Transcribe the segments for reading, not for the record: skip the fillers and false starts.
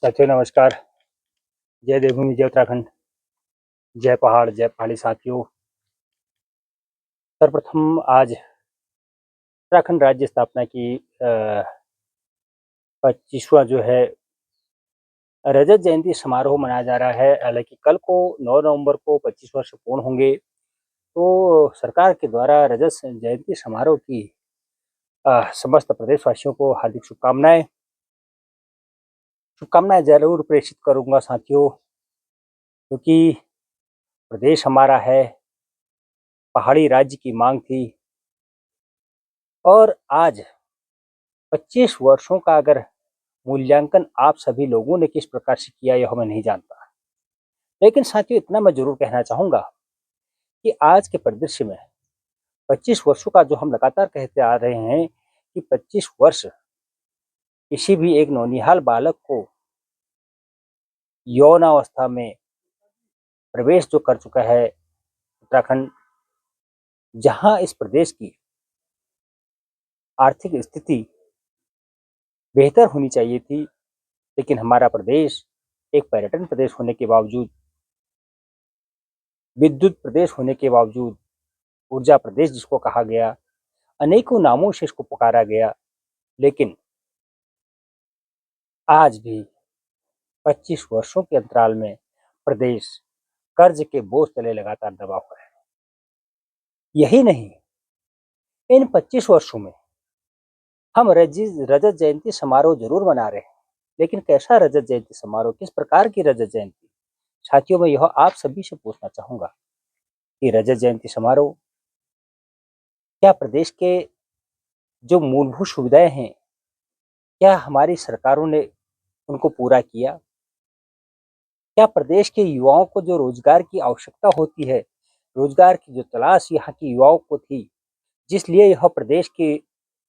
साथियों नमस्कार। जय देवभूमि, जय उत्तराखंड, जय पहाड़, जय पहाड़ी साथियों। सर्वप्रथम आज उत्तराखंड राज्य स्थापना की 25वां जो है रजत जयंती समारोह मनाया जा रहा है। हालांकि कल को 9 नवंबर को 25 वर्ष पूर्ण होंगे। तो सरकार के द्वारा रजत जयंती समारोह की समस्त प्रदेशवासियों को हार्दिक शुभकामनाएं शुभकामनाएं जरूर प्रेषित करूंगा साथियों, क्योंकि प्रदेश हमारा है, पहाड़ी राज्य की मांग थी और आज 25 वर्षों का अगर मूल्यांकन आप सभी लोगों ने किस प्रकार से किया यह मैं नहीं जानता। लेकिन साथियों इतना मैं जरूर कहना चाहूंगा कि आज के परिदृश्य में 25 वर्षों का जो हम लगातार कहते आ रहे हैं कि 25 वर्ष किसी भी एक नौनिहाल बालक को यौनावस्था में प्रवेश जो कर चुका है उत्तराखंड, जहां इस प्रदेश की आर्थिक स्थिति बेहतर होनी चाहिए थी, लेकिन हमारा प्रदेश एक पर्यटन प्रदेश होने के बावजूद, विद्युत प्रदेश होने के बावजूद, ऊर्जा प्रदेश जिसको कहा गया, अनेकों नामों से इसको पुकारा गया, लेकिन आज भी 25 वर्षों के अंतराल में प्रदेश कर्ज के बोझ तले लगातार दबा हुआ है। यही नहीं, इन 25 वर्षों में हम रजत जयंती समारोह जरूर मना रहे हैं, लेकिन कैसा रजत जयंती समारोह, किस प्रकार की रजत जयंती? साथियों मैं यह आप सभी से पूछना चाहूंगा कि रजत जयंती समारोह क्या प्रदेश के जो मूलभूत सुविधाएं हैं, क्या हमारी सरकारों ने उनको पूरा किया? क्या प्रदेश के युवाओं को जो रोजगार की आवश्यकता होती है, रोजगार की जो तलाश यहाँ के युवाओं को थी, जिस लिए यह प्रदेश के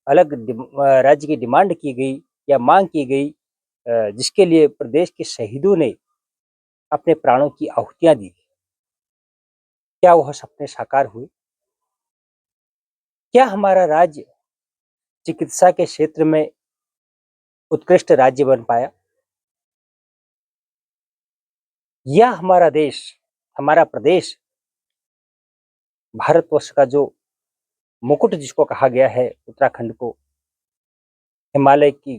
अलग राज्य की डिमांड की गई या मांग की गई, जिसके लिए प्रदेश के शहीदों ने अपने प्राणों की आहुतियां दी, क्या वह सपने साकार हुए? क्या हमारा राज्य चिकित्सा के क्षेत्र में उत्कृष्ट राज्य बन पाया? या हमारा देश, हमारा प्रदेश भारतवर्ष का जो मुकुट जिसको कहा गया है उत्तराखंड को, हिमालय की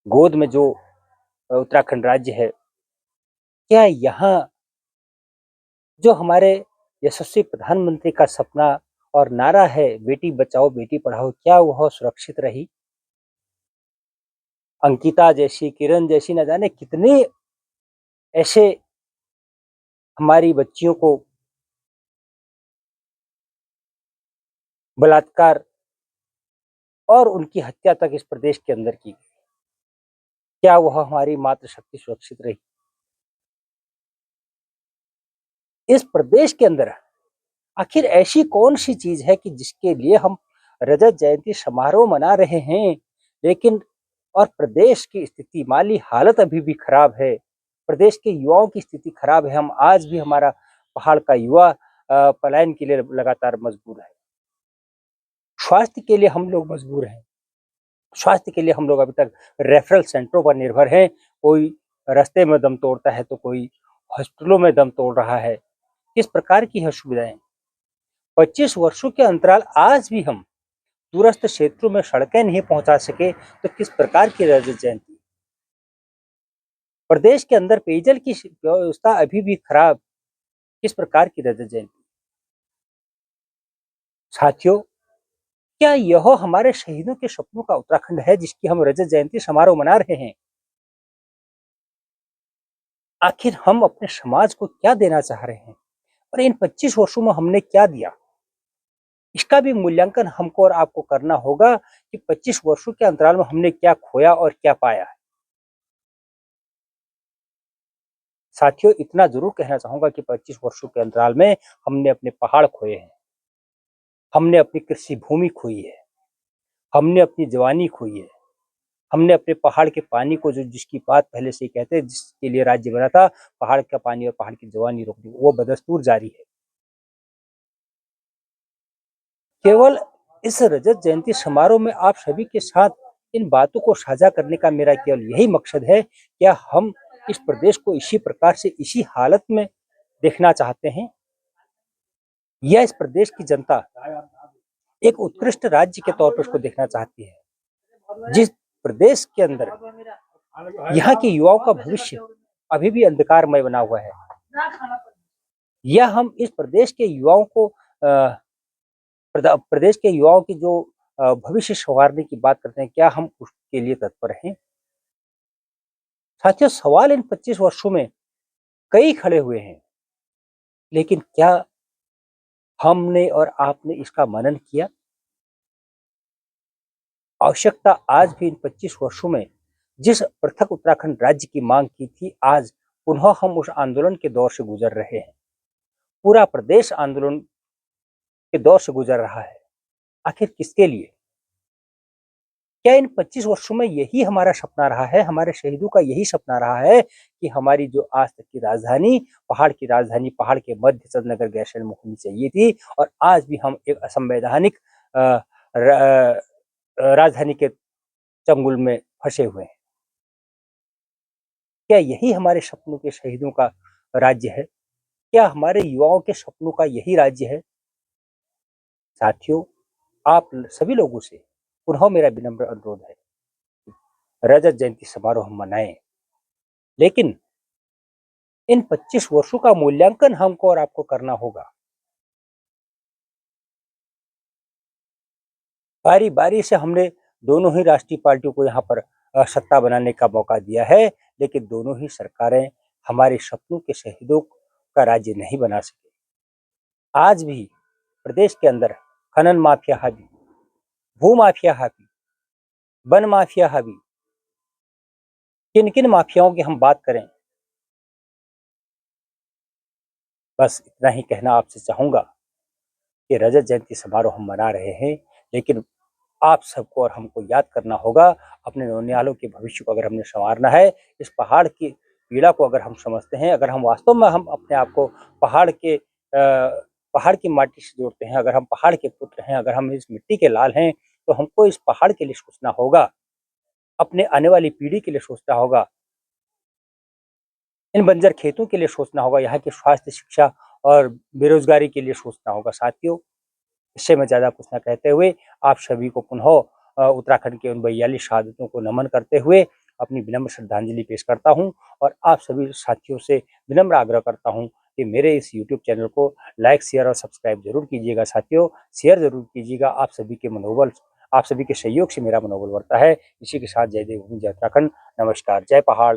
गोद में जो उत्तराखंड राज्य है, क्या यहाँ जो हमारे यशस्वी प्रधानमंत्री का सपना और नारा है बेटी बचाओ बेटी पढ़ाओ, क्या वह सुरक्षित रही? अंकिता जैसी, किरण जैसी, न जाने कितने ऐसे हमारी बच्चियों को बलात्कार और उनकी हत्या तक इस प्रदेश के अंदर की गई। क्या वह हमारी मातृशक्ति सुरक्षित रही? इस प्रदेश के अंदर आखिर ऐसी कौन सी चीज है कि जिसके लिए हम रजत जयंती समारोह मना रहे हैं, लेकिन और प्रदेश की स्थिति, माली हालत अभी भी खराब है, प्रदेश के युवाओं की स्थिति खराब है। हम आज भी, हमारा पहाड़ का युवा पलायन के लिए लगातार मजबूर है। स्वास्थ्य के लिए हम लोग मजबूर हैं। स्वास्थ्य के लिए हम लोग अभी तक रेफरल सेंटरों पर निर्भर हैं। कोई रास्ते में दम तोड़ता है तो कोई हॉस्पिटलों में दम तोड़ रहा है। किस प्रकार की है सुविधाएं? 25 वर्षों के अंतराल आज भी हम दूरस्थ क्षेत्रों में सड़कें नहीं पहुंचा सके, तो किस प्रकार की रजत जयंती? प्रदेश के अंदर पेयजल की व्यवस्था अभी भी खराब, किस प्रकार की रजत जयंती? साथियों, क्या यह हमारे शहीदों के सपनों का उत्तराखंड है जिसकी हम रजत जयंती समारोह मना रहे हैं? आखिर हम अपने समाज को क्या देना चाह रहे हैं और इन 25 वर्षों में हमने क्या दिया? इसका भी मूल्यांकन हमको और आपको करना होगा कि 25 वर्षों के अंतराल में हमने क्या खोया और क्या पाया है। साथियों इतना जरूर कहना चाहूंगा कि 25 वर्षों के अंतराल में हमने अपने पहाड़ खोए हैं, हमने अपनी कृषि भूमि खोई है, हमने अपनी जवानी खोई है, हमने अपने पहाड़ के पानी को, जो जिसकी बात पहले से ही कहते हैं, जिसके लिए राज्य बना था, पहाड़ का पानी और पहाड़ की जवानी रोकने, वो बदस्तूर जारी है। केवल इस रजत जयंती समारोह में आप सभी के साथ इन बातों को साझा करने का मेरा केवल यही मकसद है, क्या हम इस प्रदेश को इसी प्रकार से इसी हालत में देखना चाहते हैं, या इस प्रदेश की जनता एक उत्कृष्ट राज्य के तौर पर इसको देखना चाहती है, जिस प्रदेश के अंदर यहाँ के युवाओं का भविष्य अभी भी अंधकारमय बना हुआ है, या हम इस प्रदेश के युवाओं को प्रदेश के युवाओं की जो भविष्य संवारने की बात करते हैं, क्या हम उसके लिए तत्पर हैं? साथियों, सवाल इन 25 वर्षों में कई खड़े हुए हैं, लेकिन क्या हमने और आपने इसका मनन किया? आवश्यकता आज भी इन 25 वर्षों में जिस पृथक उत्तराखंड राज्य की मांग की थी, आज पुनः हम उस आंदोलन के दौर से गुजर रहे हैं। पूरा प्रदेश आंदोलन के दौर से गुजर रहा है। आखिर किसके लिए? क्या इन 25 वर्षों में यही हमारा सपना रहा है, हमारे शहीदों का यही सपना रहा है कि हमारी जो आज तक की राजधानी, पहाड़ की राजधानी, पहाड़ के मध्य सदनगर गैरसैंण होनी चाहिए थी, और आज भी हम एक असंवैधानिक राजधानी के चंगुल में फंसे हुए हैं? क्या यही हमारे सपनों के शहीदों का राज्य है? क्या हमारे युवाओं के सपनों का यही राज्य है? साथियों, आप सभी लोगों से पुनः मेरा विनम्र अनुरोध है, रजत जयंती समारोह हम मनाएं, लेकिन इन 25 वर्षों का मूल्यांकन हमको और आपको करना होगा। बारी बारी से हमने दोनों ही राष्ट्रीय पार्टियों को यहाँ पर सत्ता बनाने का मौका दिया है, लेकिन दोनों ही सरकारें हमारे सपनों के शहीदों का राज्य नहीं बना सके। आज भी प्रदेश के अंदर खनन माफिया हावी, भू माफिया हावी, वन माफिया हावी, किन किन माफियाओं की हम बात करें, बस इतना ही कहना आपसे चाहूंगा कि रजत जयंती समारोह हम मना रहे हैं, लेकिन आप सबको और हमको याद करना होगा, अपने नौनिहालों के भविष्य को अगर हमने संवारना है, इस पहाड़ की पीड़ा को अगर हम समझते हैं, अगर हम वास्तव में हम अपने आप को पहाड़ की माटी से जोड़ते हैं, अगर हम पहाड़ के पुत्र हैं, अगर हम इस मिट्टी के लाल हैं, तो हमको इस पहाड़ के लिए सोचना होगा, अपने आने वाली पीढ़ी के लिए सोचना होगा, इन बंजर खेतों के लिए सोचना होगा, यहाँ की स्वास्थ्य, शिक्षा और बेरोजगारी के लिए सोचना होगा। साथियों, इससे मैं ज़्यादा कुछ न कहते हुए आप सभी को पुनः उत्तराखंड के उन 42 शहादतों को नमन करते हुए अपनी विनम्र श्रद्धांजलि पेश करता हूं, और आप सभी साथियों से विनम्र आग्रह करता हूं कि मेरे इस यूट्यूब चैनल को लाइक, शेयर और सब्सक्राइब जरूर कीजिएगा। साथियों, शेयर जरूर कीजिएगा। आप सभी के सहयोग से मेरा मनोबल बढ़ता है। इसी के साथ जय देवभूमि, जय उत्तराखंड। नमस्कार, जय पहाड़।